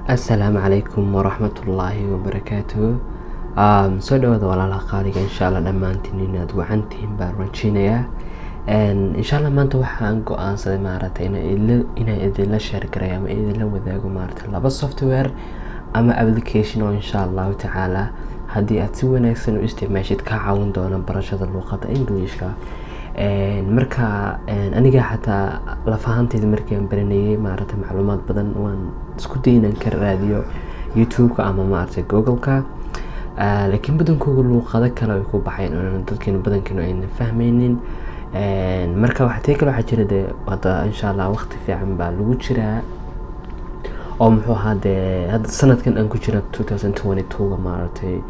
Assalaamu calaykum waraxmatullaahi wabarakaatuh. Soo dhawaada walaalaha qaaliga insha Allah dhammaantiin inaad wacantihiin baan rajeynayaa. Insha Allah maanta waxaan go'aansaday inaan idinla share gareeyo ama idinla wadaago laba software ama application oo insha Allah tacaala haddii aad si wanaagsan u isticmaashid ka caawin doona barashada luqadda Englishka. Marka aniga xataa lafahanteeda markii aan baranayay macluumaad badan waan isku dayay inaan ka raadiyo YouTube-ka ama Google-ka, laakiin badankooda luqado kale ay ku baxeen oo dadkeena badankeena ayna fahmaynin. Marka waxaa jira hadda insha Allah waqti fiican baa lagu jiraa oo muxuu ahaa hadda sanadkan aan ku jiro 2022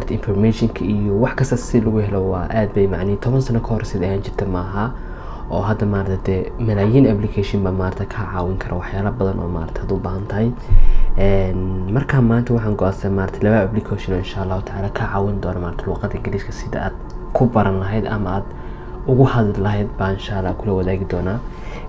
informationka iyo wax kasta si lagu helo waa aad bay 10 sano ka hor sida aan jirta maaha oo hadda malaayiin application ba ka caawin kara waxyaalo badan oo aad u baahan tahay. Marka maanta waxaan go'aansaday laba application oo insha Allah tacaala ka caawin doona luqadda Ingiriiska sida aad ku baran lahayd ama aad ugu hadli lahayd baan insha Allah kula wadaagi doonaa.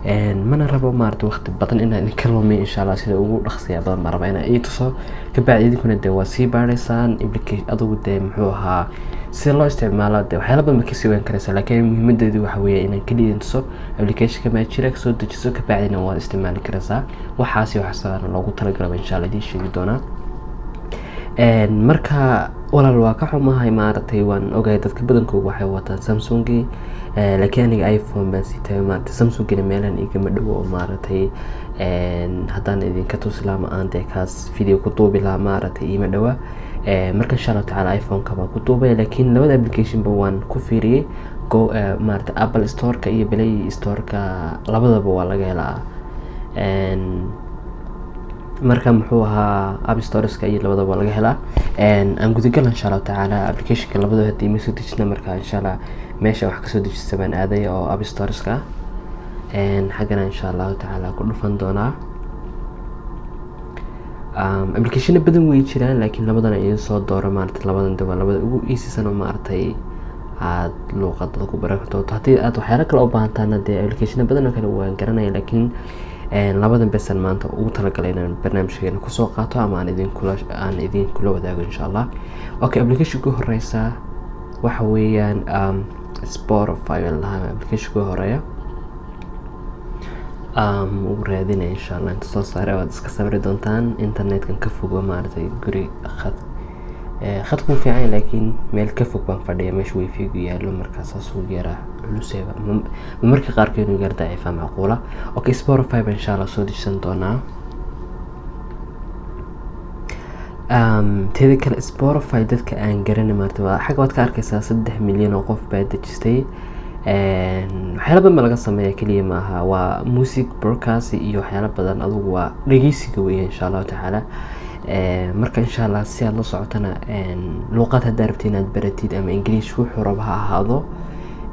Mana rabo waqti badan inaan ka lumiyo insha Allah sida ugu dhaqsiya badan ma rabo inaan ii tuso ka bacdi idinkuna waa sii baaraysaan application adigu muxuu ahaa si loo isticmaalo waxyaalo badan ka sii weyn karaysa, laakiin muhiimadeedu waxa weeye inaan kaliya tuso application-ka ma jira soo dejiso ka bacdina waa isticmaali karaysaa waxaas loogu talagalay insha Allah idin sheegi doonaa. Marka walaal waa ka xumahay waan ogahay dadka badankoodu waxay wataan Samsung, laakiin aniga iPhone baan sitay Samsung-na meelan igama dhawo haddaan idinka tusi lahaa aan kaas video ku duubi lahaa ima dhawa. Marka insha Allah tacaala iPhone-ka baan ku duubay, laakiin labada application ba waan ku fiiriyay Apple Store-ka iyo Play Store-ka labadaba waa laga helaa. Marka muxuu ahaa App Store-ka iyo labadaba waa laga helaa. Aan gudagal insha Allah tacaala application-ka labadaba hadii ma soo dejisna marka insha Allah meesha wax ka soo dejisay baan aaday oo App Store-ka xagana insha Allah tacaala ku dhufan doonaa. Application badan way jiraan laakiin labadan ay soo dooro labadan labada ugu easy-san oo aad luqadda ku baran karto. Haddii aad waxyaalo kale u baahan tahay application badan oo kale waan garanaya, laakiin labadan bes maanta ugu talagalay inaan barnaamijkeena ku soo qaato ama aan idinkula wadaago insha Allah. Okay, application-ka horeysa waxa weeyaan Spotify application-ka horeeya ugu raadinaya insha Allah inta soo saaray waad iska sabri doontaan. Internet-kan ka fog guri khadku fiican laakiin meel ka fog baan fadhiya meesha wifi-gu yaalo markaas soo geera culuseeba marka qaarkeed inuu gaar daciifa macquula. Okay, Spotify baan insha Allah soo dejisan doonaa. Teeda kale Spotify dadka aan garanay xagga waad ka arkaysaa 3 milyan oo qof baa dejistay. Waxyaalo badan laga sameeyaa kaliya maaha, waa music broadcast iyo waxyaalo badan adigu waa dhageysiga weeye insha Allah tacaala. Marka insha Allah si aad la socotana luqad hadda rabtid inaad baratid ama English wuxuu rabo ha ahaado,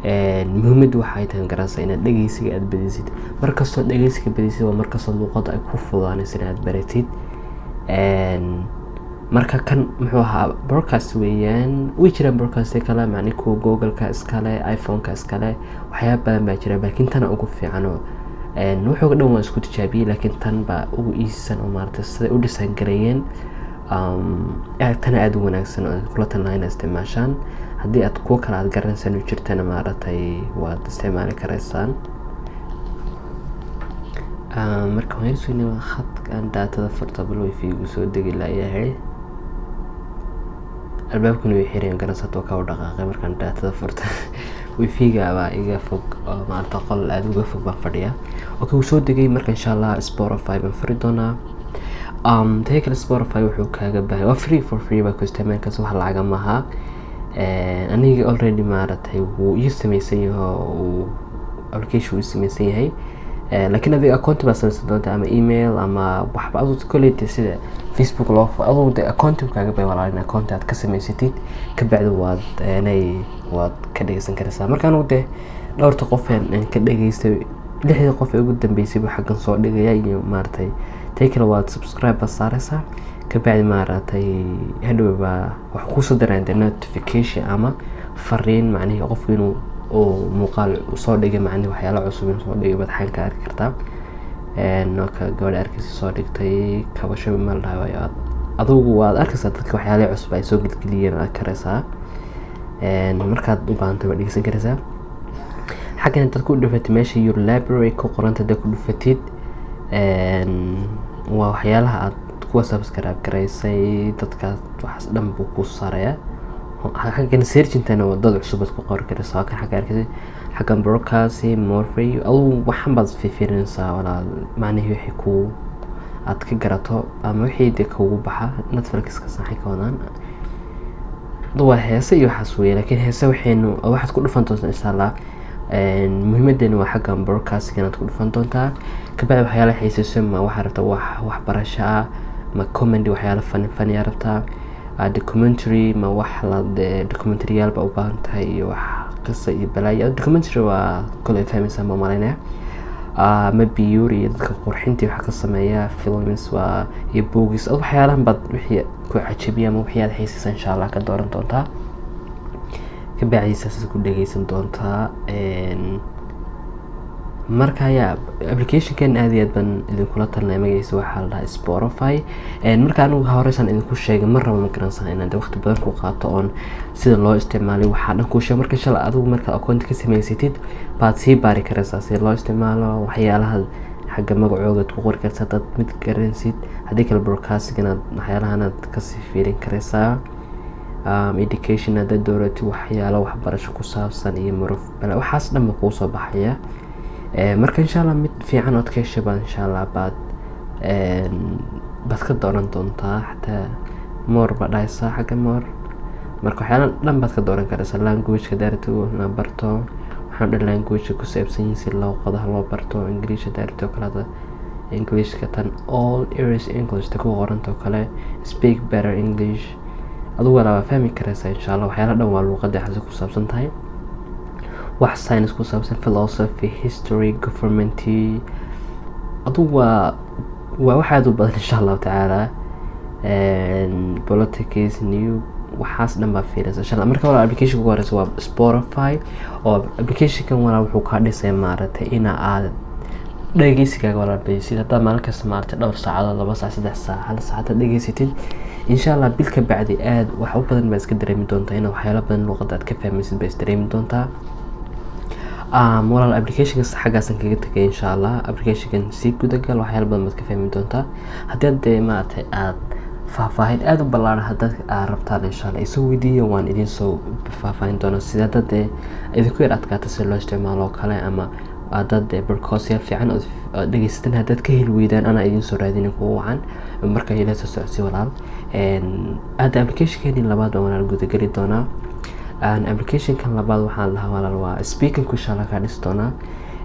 muhiimadu waxay tahay garanaysaa inaad dhageysiga aad badisid. Markastoo dhageysiga badisid waa markastoo luqadda ay ku fududaanayso inaad baratid. Marka kan muxuu ahaa broadcast weeyaan way jiraan broadcast kale kuwa Google-ka iskale, iPhone-ka iskale, waxyaabo badan baa jira laakiin tan ugu fiican oo wuxuu dhan waa isku tijaabiyay laakiin tan baa ugu easy-san oo sida u design gareeyeen tan aad u wanaagsan oo kula talinayo inaad isticmaashaan. haddii aad kuwa kale aad garanaysan u jirtana waad isticmaali karaysaan. Marka waxaan waa khadkan daatada portable wifi-gu soo degi lahayd albaabkuna way xireen garanaysaa ka u dhaqaaqay markaan daatada furta wifi-ga baa iga fog oo qol aad uga fog baan fadhiyaa. Okay, wuu soo degay marka insha Allah Spotify baan furi doonaa. Teekala Spotify wuxuu kaaga baahan waa free baa ku isticmaalkaas wax lacag ma aha. Aniga already wuu ii samaysan yahay application uu samaysan yahay, laakiin adiga account baa samaysan doonta ama email ama waxba adigu kolleyta sida Facebook loo adigu account kaaga baahan walaalina account aad ka samaysatid ka bacdi waad ka dhageysan karaysaa. Marka anigu dhowrta qof aan ka dhageystay 6 qof ee ugu dambeysay xaggan soo dhigaya iyo teekala waad subscribe saaraysaa ka bacdi hadhow baa wax ku soo daraan notification ama fariin qofku inuu muuqaal soo dhigay waxyaalo cusub inuu soo dhigay baad xaan ka arki kartaa. nooka gabadha arkaysa soo dhigtay kabasho meel dhahayo adugu waad arkaysaa dadka waxyaalaha cusub ay soo gelgeliyeen aad karaysaa markaad u baahantay waad dhegeysan karaysaa. xaggan dad ku dhufatid meesha your library ku qoranta dad ku dhufatid waa waxyaalaha aad kuwa subscribe garaysay dadkaas waxaas dhan buu ku saaraya. xaggan searchintana waa dad cusub ku qori karaysaa kan xagga arkaysa xaggan broadcasting more for you waxaan baad fiirinaysaa walaal macnaheedu wixii ku aad ka garato ama wixii de kugu baxa Netflix ka saxay ka wadaan waa heese iyo waxaas weeye laakiin heese waxaad ku dhufan doontaa insha Allah. muhiimadeena waa xaggan broadcasting inaad ku dhufan doontaa kabacdi waxyaalaha xiiseeyo ma waxa rabtaa wax barasho ah ma comedy waxyaalo fani rabtaa documentary ma wax la documentary yalba u baahan tahay iyo wax qisa iyo balaayo. documentary waa kale fahmaysaa ma malaynaya ma beauty dadka qurxintii waxa ka sameeya films waa iyo books waxyaalahan bad wixii ku cajibiya ama wixii aad xiiseeysan insha Allah ka dooran doontaa kabacdi saas ku dhageysan doontaa. marka ya application kan aad iyo aad ban idin kula talnay magaciisa waxa la dhahaa Spotify. marka anigu horeysan idin ku sheegay mar rabo ma garanaysan inaad waqti badan ku qaato on sida loo isticmaalo waxa dhan ku sheeg marka insha Allah adigu marka account ka sameysatid baad sii baari karaysaa sida loo isticmaalo waxyaalaha xagga magacooda ku qori kartaa dad mid garanaysid hadii kale broadcasting inaad waxyaalahan aad ka sii fiirin karaysaa. education aad dooratid waxyaalo waxbarasho ku saabsan iyo maruf bala waxaas dhan ku soo baxaya. marka insha Allah mid fiican oo ka heshay insha Allah baad ka dooran doontaa xataa more badaysa xagga more marka waxyaalo dhan baad ka dooran karaysaa language ka daarto na barto waxaan dhan language ku saabsan si loo qodaha loo barto English daarto kala English ka tan all areas English ta ku qoranto kale speak better English adigu wala fahmi karaysaa insha Allah waxyaalo dhan waa luqadda xasu ku saabsan tahay wax science ku saabsan philosophy history government adigu waa waxaad u badan insha Allah taala politics new waxaas dhan baa fiiraysa insha Allah. marka wala application ku horeysa waa Spotify oo application kan wala wuxuu ka dhisay maaragtay in aad dhageysigaaga wala baysid hadda maalin kasta maaragtay dhowr saacadood 2 saac 3 saac hal saacad dhageysatid insha Allah bil ka bacdi aad wax u badan baad iska dareemi doontaa in waxyaalo badan luqadda aad ka fahmaysid baad dareemi doontaa. wala application ka xagaasan kaga tagay insha Allah application kan si guud gal waxyaalo badan baad ka fahmi doontaa haddii maaragtay aad faahfaahin aad u ballaaran haddaad rabtaan insha Allah isoo weydiiyo waan idin soo faahfaahin doonaa sida dad idinku yar adkaata si loo isticmaalo kale ama dad broadcast fiican oo dhageysatan haddaad ka heli weydaan ana idin soo raadin kuwa wacan marka ila soo socodsi walaal. aad application kan labaad oo walaal guud gali doonaa application kan labaad waxaan lahaa walaal waa speaking ku insha Allah ka dhis doonaa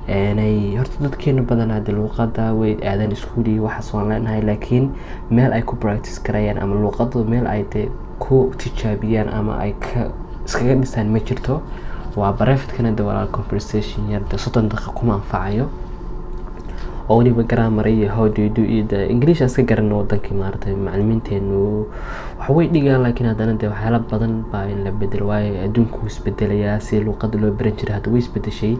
ay horta dadkeena badan aad luqadda way aadan iskuuli waxa soo leenahay laakiin meel ay ku practice karayaan ama luqadda meel ay ku tijaabiyaan ama ay iskaga dhisaan ma jirto. waa private kana walaal conversation yar 30 daqiiqo kuma anfacayo oo waliba grammar iyo how do you do it English aska garan wadankii maartay macallimiinteenu wax way dhigaan laakiin haddana waxyaalo badan baa in la bedel waayo adduunku isbedelayaa si luqadda loo baran jiray hadda way isbedeshay.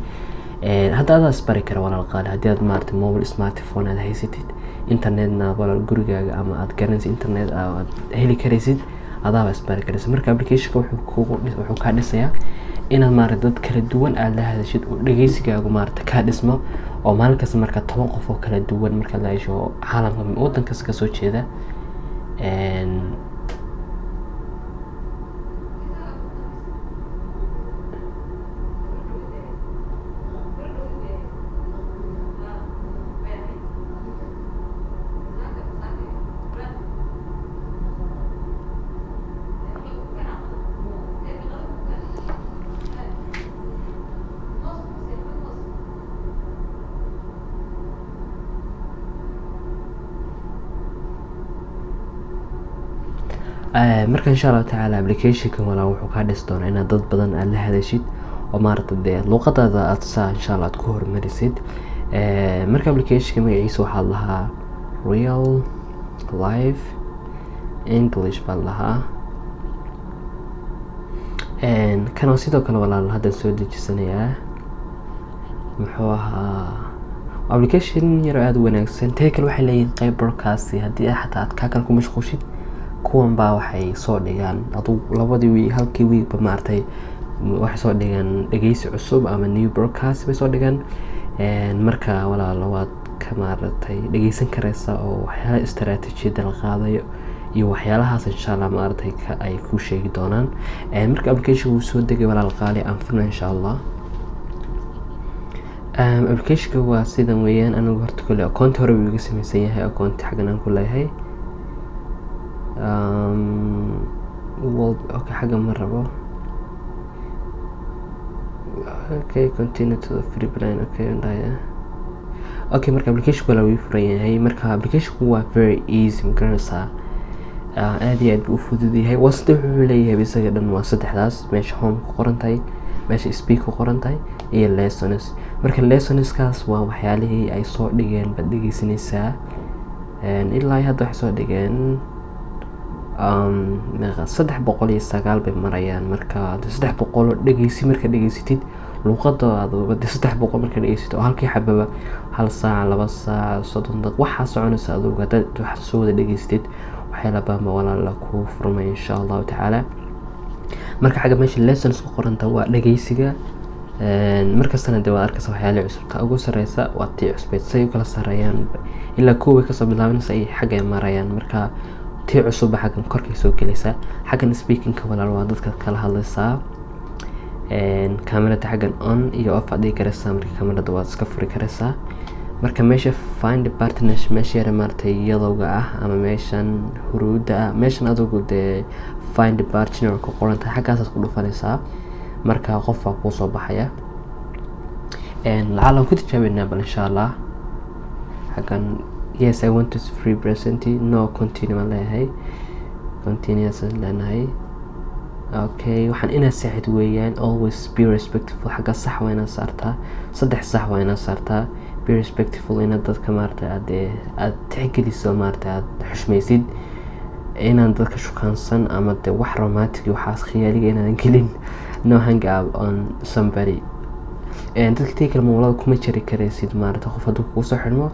hadda aad isbari kara walaal qaali haddii aad maartay mobile smartphone aad haysatid internetna walaal gurigaaga ama aad garanaysid internet aad heli karaysid adaaba isbari karaysid. marka application wuxuu ka dhisayaa inaad maartay dad kala duwan aad la hadashid oo dhageysigaagu maartay ka dhismo oo maalin kasta marka 10 qof oo kala duwan marka la yeesho caalamka wadanka ka soo jeeda marka insha Allah taala application kan wala wuxuu ka dhis doonaa inaad dad badan aad la hadashid oo maartay luqadda aad saa insha Allah ku hormarisid. marka application magaciisa waxa lahaa real life English baa lahaa kan sidoo kale walaal hadda soo dejisanayaa muxuu ahaa application yar aad u wanaagsan. Teekal waxay leeyihiin qayb broadcast haddii xataa aad ka kala ku mashquushid kuwan baa waxay soo dhigaan aduu labadii week halkii week ba maartay waxay soo dhigaan dhageysi cusub ama new broadcast bay soo dhigaan. marka walaalo waad ka maartay dhageysan karaysa oo waxyaalaha istaraatiijiyada la qaadayo iyo waxyaalahaas insha Allah maartay ka ay ku sheegi doonaan. marka application uu soo degay walaal qaali aan furna insha Allah. application waa sidan weeyaan. anigu horta kale account hore uu iga samaysan yahay, account xagan aan ku leeyahay. okay xaga ma rabo. okay continue to the free plan. okay okay marka application wala wuu furan yahay. marka application waa very easy magaranaysaa. aad iyo aad u fudud yahay. wasda wuxuu leeyahay isaga dhan waa saddexdaas meesha home ku qoran tahay, meesha speak ku qoran tahay iyo lessons. marka lessons kaas waa waxyaalihii ay soo dhigeen bad dhageysanaysaa. ilaa hadda waxay soo dhigeen 309 bay marayaan. marka 300 dhageysi marka dhageysatid luqada aad 300 marka dhageysatid oo halkii xababa 1 saac 2 saac 30 daqiiqo waxa soconaysa adigu dad wax soo wada dhageysatid waxyaala baama walaal ku furmay insha Allah ta'ala. marka xaga meesha lessons ku qoran tahay waa dhageysiga. marka sanadii waa arkaysa waxyaalo cusub ta ugu sareysa waa tii cusbeed say kala sareeyaan ilaa koob ka soo bilaabanaysa ay xaga marayaan. marka tii cusub xagan korkay soo gelaysa. xagan speaking ka walaal waa dadka kala hadlaysaa. kamarada xagan on iyo off adii karaysaa. marka kamarada waad iska furi karaysaa. marka meesha find partnership meesha yar maartay iyadooga ah ama meeshan huruuda meeshan adigu de find partner ku qoran tahay xaggaas ku dhufanaysaa. marka qof waa ku soo baxaya. lacala ku tijaabinaa bal insha Allah. xagan yes I want to free present no continue leeyahay continuous leeyahay. okay waxaan ina saacid weeyaan always be respectful. xagga sax waa ina saartaa saddex sax waa ina saartaa be respectful ina dadka maartay aad tixgeliso maartay aad xushmaysid inaan dadka shukaansan ama de wax romantic waxaas khiyaaliga inaan gelin. no hang up on somebody. dadka teekal moolada kuma jiri karaysid maartay qof haduu ku soo xirmo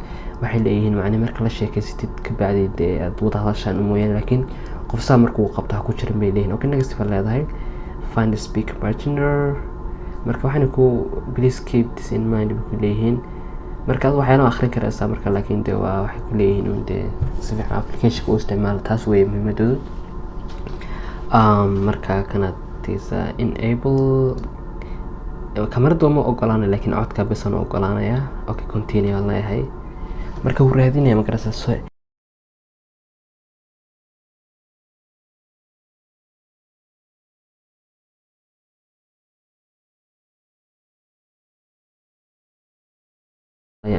waxay leeyihiin macna marka la sheekaysatid ka bacdi de aad wada hadashaan mooyaan laakiin qof saa markuu qabtaa ku jirin bay leeyihiin. okay next waa leedahay find a speaker partner. marka waxaan ku please keep this in mind ku leeyihiin. marka waxyaalo akhrin karaysaa marka laakiin de waa waxay ku leeyihiin de si fiican application u isticmaal taas way muhiimadoodu. marka kana tiisa enable kamarada ma ogolaanay laakiin codka bas aan ogolaanaya. okay continue aan leeyahay. marka uu raadinaya magarasa soo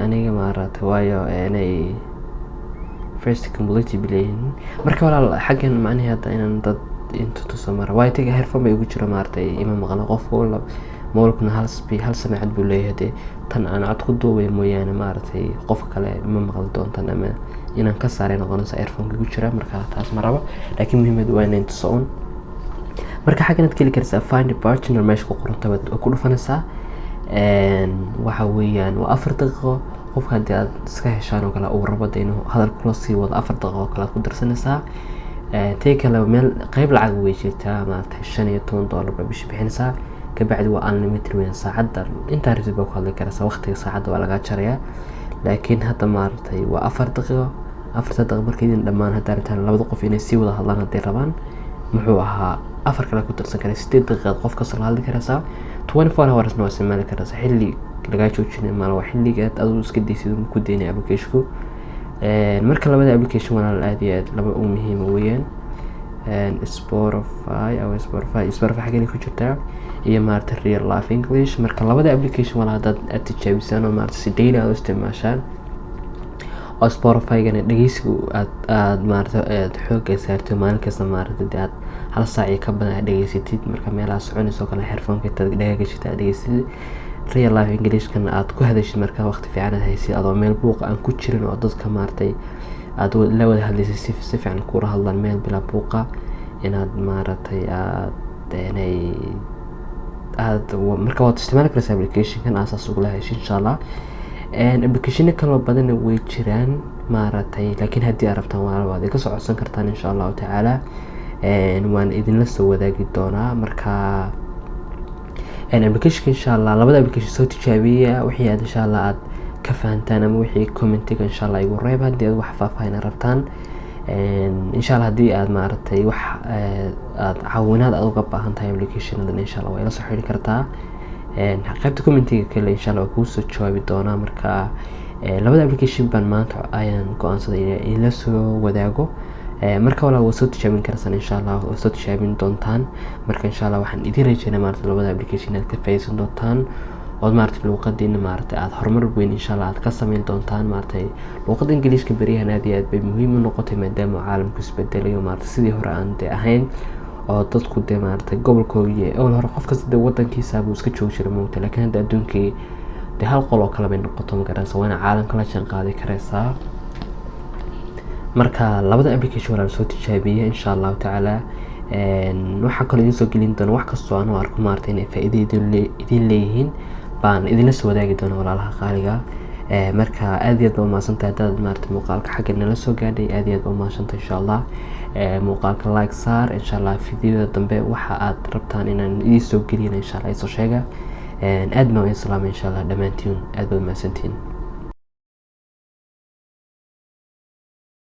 aniga maarata waayo inay first complete bilayn. marka walaal xagan macnaheedu hadda inaan dad inta tuso mara way taga headphone bay ugu jiro maartay ima maqan qof wala moolkuna hal samacad buu leeyahay tan aan cod ku duubay mooyaane maartay qof kale ma maqal doontan ama inaan ka saaray noqonaysa earphone ugu jira. marka taas ma rabo laakiin muhiimad waa inaan tuso. marka xagan aad kali karaysaa find a partner meesha ku qoran tahay ku dhufanaysaa. waxa weeyaan waa 4 daqiiqo qofka hadii aad iska heshaan oo kale uu rabo inuu hadal kula sii wado 4 daqiiqo kala ku darsanaysaa. teekala meel qayb lacag way jirtaa maartay $15 bishii bixinaysaa. ka bacdi waa unlimited weyn saacada inta rabtid baa ku hadli karaysaa. waqtiga saacada waa laga jarayaa laakiin hadda maartay waa 4 daqiiqo. 4 daqiiqo markay dhamaan hadda rabtaan labada qof inay sii wada hadlaan hadii rabaan muxuu ahaa 4 kala ku darsan karay 8 daqiiqo qof ka soo hadli karaysaa. 24 hours no isticmaali karaysaa xilli laga joojin ma waa xilliga aad iska deysid ku deynay application-ku. marka labada application walaal aad iyo aad laba u muhiim weeyaan. Spotify xagee ku jirtaa iyo maartay real life English. marka labada application walaal dad aad tijaabisaan oo maartay si daily aad u isticmaashaan oo Spotify-gana dhageysigu aad maartay xoog saarto maalin kasta maartay aad hal saac ka badan dhageysatid. marka meelaha soconayso kala headphone-ka dhageyshita dhageysatid real life English kan aad ku hadashid marka waqti fiican haysid adoo meel buuq aan ku jirin oo dadka maartay aad la wada hadlaysid si fiican ku hadlaan meel bila buuqa inaad maartay aad marka waad isticmaali karaysaa application kan asaas ugu leeyahay insha Allah. application kale badan way jiraan maaragtay, laakiin haddii aad rabtaan waad iga soo codsan kartaan insha allahu tacaala. waan idinla soo wadaagi doonaa. Marka application insha allah labada application soo tijaabiya wixii aad insha allah aad ka fahantaan ama wixii commentiga insha allah igu reeb haddii aad wax faahfaahin rabtaan. insha allah haddii aad maaragtay wax aad caawinaad aad uga baahan tahay applicationadan insha allah waa ila soo xiriiri kartaa. qaybta commentiga kale insha allah waa kuu soo jawaabi doonaa. Marka labada application baan maanta ayaan go-aansaday in la soo wadaago. marka walaal waa soo tijaabin karsan insha allah, waa soo tijaabin doontaan. marka insha allah waxaan idin rajeynaa maaragtay labada application aad ka faa'iideysan doontaan oo maaragtay luqadiina maaragtay aad horumar weyn insha allah aad ka sameyn doontaan. maaragtay luqadda ingiriiska beriyahan aad iyo aad bay muhiim u noqotay maadaama caalamku isbedelayo maaragtay sidii hore aan ahayn oo dadku maaragtay gobolkooda oo hore qof kasta wadankiisa buu iska joogi jiray moogta, laakiin hadda adduunkii hal qol oo kale bay noqoto magaranaysa, waana caalamka la jaan qaadi karaysaa. marka labada application walaal soo tijaabiya insha allahu tacaala. waxaa kaloo idin soo gelin doona wax kastoo aan u arko maaragtay inay faa'iido idin leeyihiin baan idinla soo wadaagi doona walaalaha qaaliga. marka aad iyo aad baa umahadsantahay haddaad maaragtay muuqaalka xagga nala soo gaadhay, aad iyo aad baa umahadsantahay insha allah. muuqaalka like saar insha allah. fideoda dambe waxa aad rabtaan inaan idin soo geliyana insha allah isoo sheega. aad baan idin salaamay insha allah dhammaantiin, aad baad umahadsantihiin.